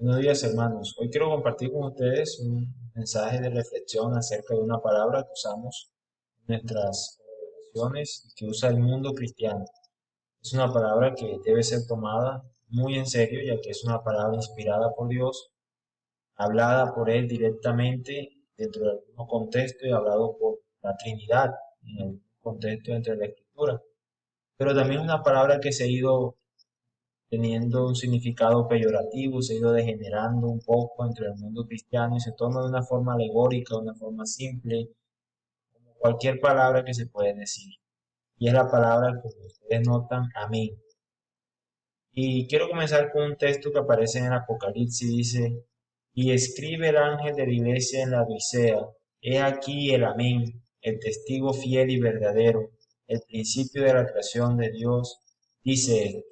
Buenos días, hermanos. Hoy quiero compartir con ustedes un mensaje de reflexión acerca de una palabra que usamos en nuestras oraciones y que usa el mundo cristiano. Es una palabra que debe ser tomada muy en serio, ya que es una palabra inspirada por Dios, hablada por Él directamente dentro de algún contexto y hablado por la Trinidad en el contexto dentro de la Escritura. Pero también una palabra que se ha ido teniendo un significado peyorativo, se ha ido degenerando un poco entre el mundo cristiano y se toma de una forma alegórica, de una forma simple, como cualquier palabra que se puede decir. Y es la palabra, como ustedes notan, amén. Y quiero comenzar con un texto que aparece en el Apocalipsis, dice, y escribe el ángel de la iglesia en la Odisea, he aquí el amén, el testigo fiel y verdadero, el principio de la creación de Dios, dice él.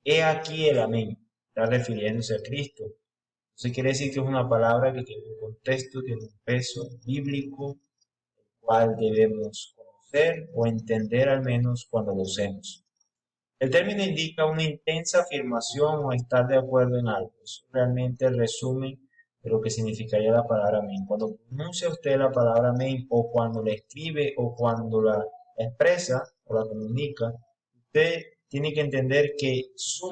He aquí el amén, está refiriéndose a Cristo. Entonces quiere decir que es una palabra que tiene un contexto, tiene un peso bíblico, el cual debemos conocer o entender al menos cuando lo usemos. El término indica una intensa afirmación o estar de acuerdo en algo. Es realmente el resumen de lo que significaría la palabra amén. Cuando pronuncia usted la palabra amén o cuando la escribe o cuando la expresa o la comunica, usted tiene que entender que su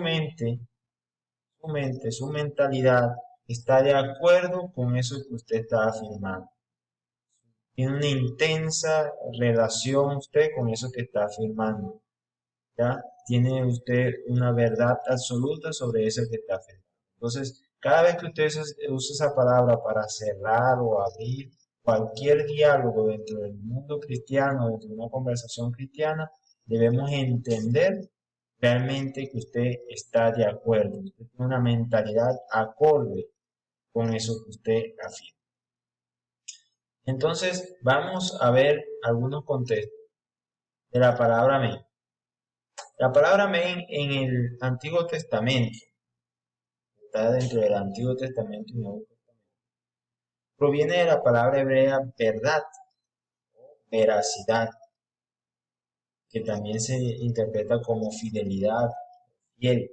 mentalidad está de acuerdo con eso que usted está afirmando. Tiene una intensa relación usted con eso que está afirmando. ¿Ya? Tiene usted una verdad absoluta sobre eso que está afirmando. Entonces, cada vez que usted usa esa palabra para cerrar o abrir cualquier diálogo dentro del mundo cristiano, dentro de una conversación cristiana, debemos entender realmente que usted está de acuerdo, usted tiene una mentalidad acorde con eso que usted afirma. Entonces, vamos a ver algunos contextos de la palabra amén. La palabra amén en el Antiguo Testamento, está dentro del Antiguo Testamento y Nuevo Testamento, proviene de la palabra hebrea verdad, veracidad, que también se interpreta como fidelidad, fiel.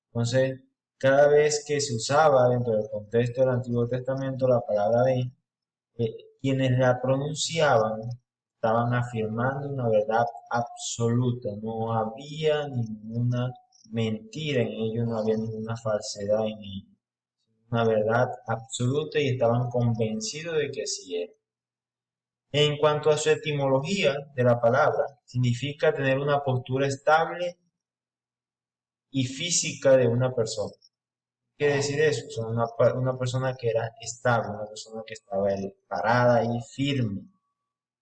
Entonces, cada vez que se usaba dentro del contexto del Antiguo Testamento la palabra amén, quienes la pronunciaban estaban afirmando una verdad absoluta, no había ninguna mentira en ello, no había ninguna falsedad en ello, una verdad absoluta y estaban convencidos de que así era. En cuanto a su etimología de la palabra, significa tener una postura estable y física de una persona. ¿Qué quiere decir eso? O sea, una persona que era estable, una persona que estaba parada y firme.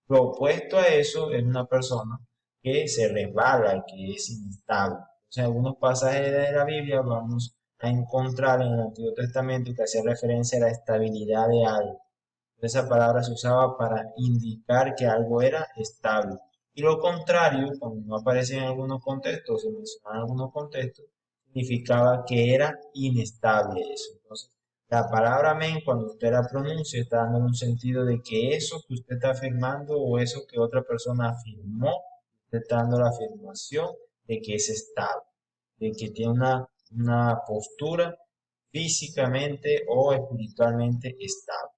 Lo opuesto a eso es una persona que se resbala, que es inestable. O sea, en algunos pasajes de la Biblia vamos a encontrar en el Antiguo Testamento que hacía referencia a la estabilidad de algo. Esa palabra se usaba para indicar que algo era estable. Y lo contrario, cuando no aparece en algunos contextos, se menciona en algunos contextos, significaba que era inestable eso. Entonces, la palabra amén, cuando usted la pronuncia, está dando un sentido de que eso que usted está afirmando o eso que otra persona afirmó, usted está dando la afirmación de que es estable, de que tiene una postura físicamente o espiritualmente estable.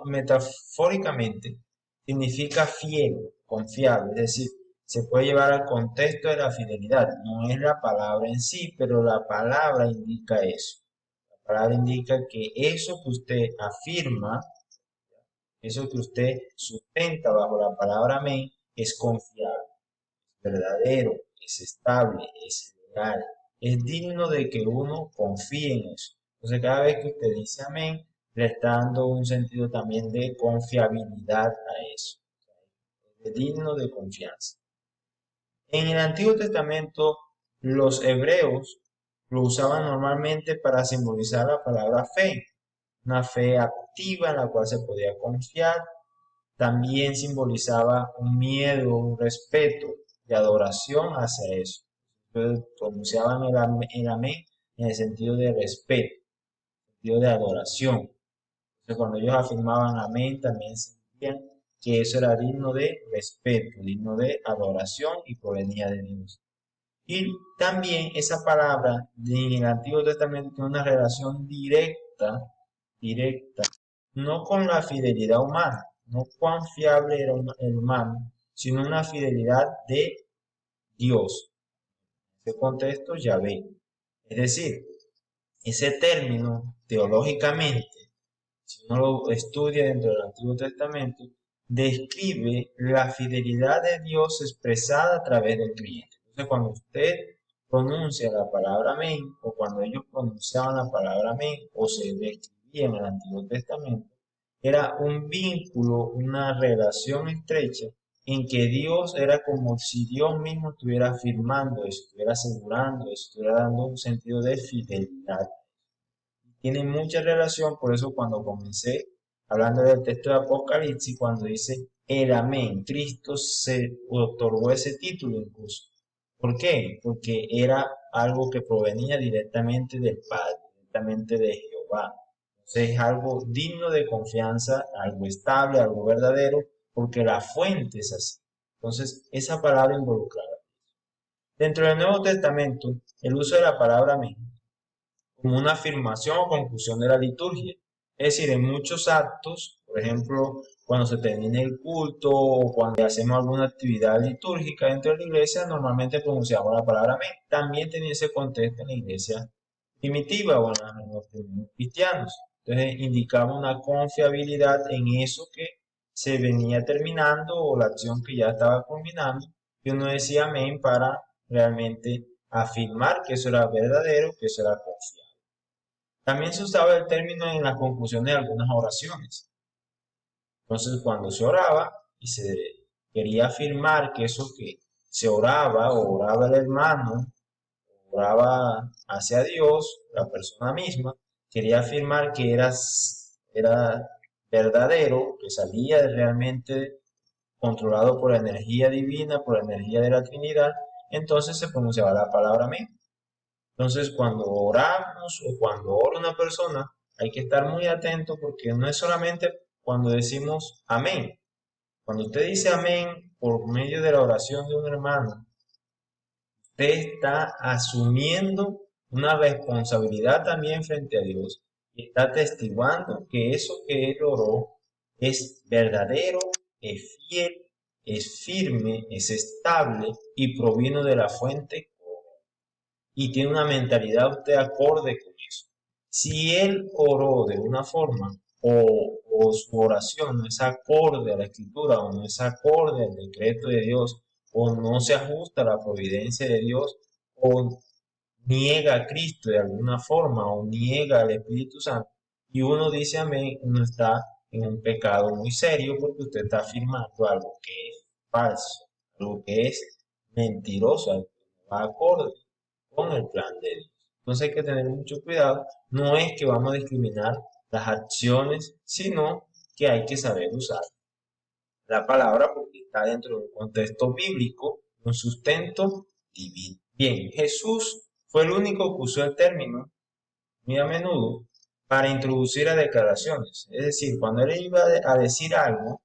Metafóricamente significa fiel, confiable, es decir, se puede llevar al contexto de la fidelidad. No es la palabra en sí, pero la palabra indica eso. La palabra indica que eso que usted afirma, eso que usted sustenta bajo la palabra amén, es confiable, es verdadero, es estable, es legal, es digno de que uno confíe en eso. Entonces, cada vez que usted dice amén, le está dando un sentido también de confiabilidad a eso, es digno de confianza. En el Antiguo Testamento, los hebreos lo usaban normalmente para simbolizar la palabra fe, una fe activa en la cual se podía confiar. También simbolizaba un miedo, un respeto y adoración hacia eso. Entonces, pronunciaban el amén en el sentido de respeto, en el sentido de adoración. Entonces, cuando ellos afirmaban amén, también sentían que eso era digno de respeto, digno de adoración y provenía de Dios. Y también esa palabra en el Antiguo Testamento tiene una relación directa, no con la fidelidad humana, no cuán fiable era el humano, sino una fidelidad de Dios. En este contexto, Yahvé. Es decir, ese término teológicamente, si uno lo estudia dentro del Antiguo Testamento, describe la fidelidad de Dios expresada a través del creyente. Entonces, cuando usted pronuncia la palabra amén, o cuando ellos pronunciaban la palabra amén, o se describía en el Antiguo Testamento, era un vínculo, una relación estrecha en que Dios era como si Dios mismo estuviera afirmando eso, estuviera asegurando eso, estuviera dando un sentido de fidelidad. Tiene mucha relación, por eso cuando comencé hablando del texto de Apocalipsis, cuando dice el amén, Cristo se otorgó ese título incluso. ¿Por qué? Porque era algo que provenía directamente del Padre, directamente de Jehová. Entonces es algo digno de confianza, algo estable, algo verdadero, porque la fuente es así. Entonces, esa palabra involucrada. Dentro del Nuevo Testamento, el uso de la palabra amén como una afirmación o conclusión de la liturgia. Es decir, en muchos actos, por ejemplo, cuando se termina el culto o cuando hacemos alguna actividad litúrgica dentro de la iglesia, normalmente pronunciamos la palabra amén. También tenía ese contexto en la iglesia primitiva o en los primeros cristianos. Entonces indicaba una confiabilidad en eso que se venía terminando o la acción que ya estaba culminando. Y uno decía amén para realmente afirmar que eso era verdadero, que eso era confiable. También se usaba el término en la conclusión de algunas oraciones. Entonces, cuando se oraba y se quería afirmar que eso que se oraba o oraba el hermano, oraba hacia Dios, la persona misma, quería afirmar que era verdadero, que salía realmente controlado por la energía divina, por la energía de la Trinidad, entonces se pronunciaba la palabra amén. Entonces, cuando oramos o cuando ora una persona, hay que estar muy atento porque no es solamente cuando decimos amén. Cuando usted dice amén por medio de la oración de un hermano, usted está asumiendo una responsabilidad también frente a Dios y está testiguando que eso que él oró es verdadero, es fiel, es firme, es estable y proviene de la fuente y tiene una mentalidad usted acorde con eso. Si él oró de una forma o su oración no es acorde a la escritura o no es acorde al decreto de Dios o no se ajusta a la providencia de Dios o niega a Cristo de alguna forma o niega al Espíritu Santo y uno dice amén, uno está en un pecado muy serio porque usted está afirmando algo que es falso, algo que es mentiroso, algo que no va acorde con el plan de Dios. Entonces hay que tener mucho cuidado. No es que vamos a discriminar las acciones, sino que hay que saber usar la palabra porque está dentro de un contexto bíblico, un sustento divino. Bien, Jesús fue el único que usó el término muy a menudo para introducir a declaraciones. Es decir, cuando él iba a decir algo,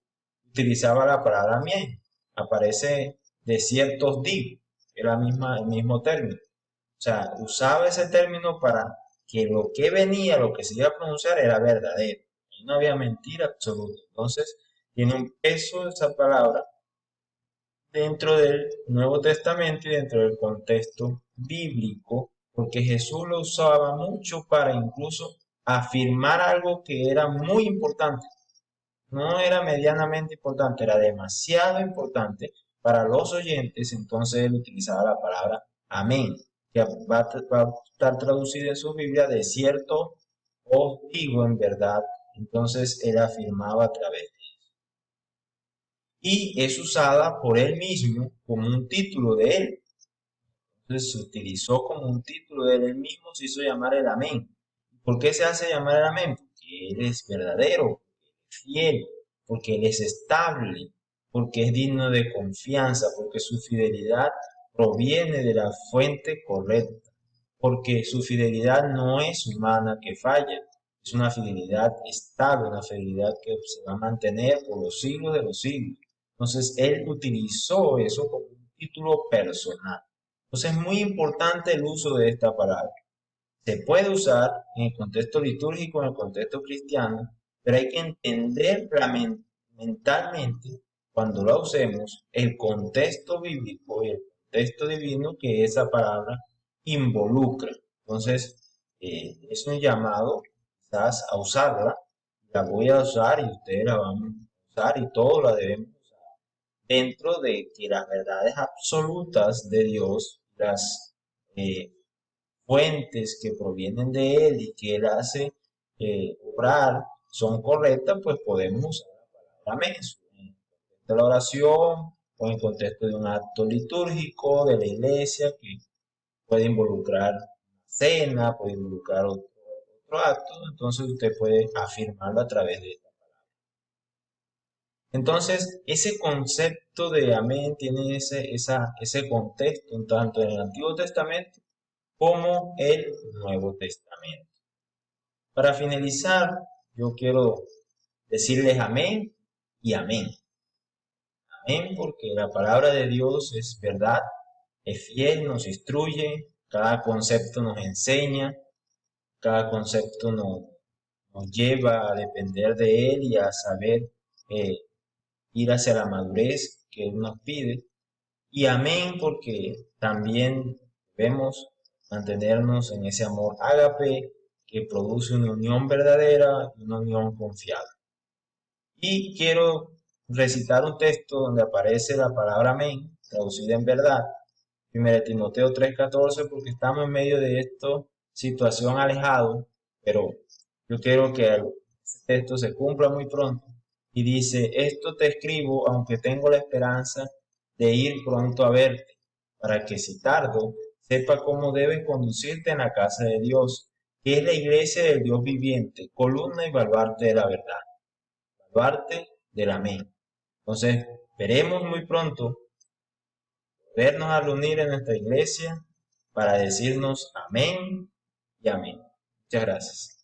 utilizaba la palabra mien. Aparece de ciertos digo, era el mismo término. O sea, usaba ese término para que lo que venía, lo que se iba a pronunciar era verdadero. Y no había mentira absoluta. Entonces, tiene un peso esa palabra dentro del Nuevo Testamento y dentro del contexto bíblico, porque Jesús lo usaba mucho para incluso afirmar algo que era muy importante. No era medianamente importante, era demasiado importante para los oyentes, entonces él utilizaba la palabra amén, que va a estar traducida en su Biblia de cierto os digo en verdad. Entonces él afirmaba a través de y es usada por él mismo como un título de él. Entonces se utilizó como un título de él mismo, se hizo llamar el amén. ¿Por qué se hace llamar el amén? Porque él es verdadero, fiel, porque él es estable, porque es digno de confianza, porque su fidelidad proviene de la fuente correcta, porque su fidelidad no es humana que falla, es una fidelidad estable, una fidelidad que se va a mantener por los siglos de los siglos. Entonces él utilizó eso como un título personal. Entonces es muy importante el uso de esta palabra. Se puede usar en el contexto litúrgico, en el contexto cristiano, pero hay que entender mentalmente, cuando lo usemos, el contexto bíblico y el contexto divino que esa palabra involucra. Entonces, es un llamado quizás a usarla. La voy a usar y ustedes la van a usar y todos la debemos usar dentro de que las verdades absolutas de Dios, las eh, fuentes que provienen de Él y que Él hace obrar son correctas, pues podemos usar la palabra amén. En el contexto de la oración o en el contexto de un acto litúrgico de la iglesia que puede involucrar cena, puede involucrar otro acto, entonces usted puede afirmarlo a través de esta. Entonces, ese concepto de amén tiene ese contexto tanto en el Antiguo Testamento como el Nuevo Testamento. Para finalizar, yo quiero decirles amén y amén. Amén porque la palabra de Dios es verdad, es fiel, nos instruye, cada concepto nos enseña, cada concepto nos lleva a depender de Él y a saber eh, ir hacia la madurez que Él nos pide. Y amén porque también debemos mantenernos en ese amor ágape que produce una unión verdadera y una unión confiable. Y quiero recitar un texto donde aparece la palabra amén, traducida en verdad, 1 Timoteo 3:14, porque estamos en medio de esta situación alejado, pero yo quiero que este texto se cumpla muy pronto. Y dice, esto te escribo aunque tengo la esperanza de ir pronto a verte, para que si tardo, sepa cómo debes conducirte en la casa de Dios, que es la iglesia del Dios viviente, columna y baluarte de la verdad, baluarte del amén. Entonces, veremos muy pronto vernos a reunir en nuestra iglesia para decirnos amén y amén. Muchas gracias.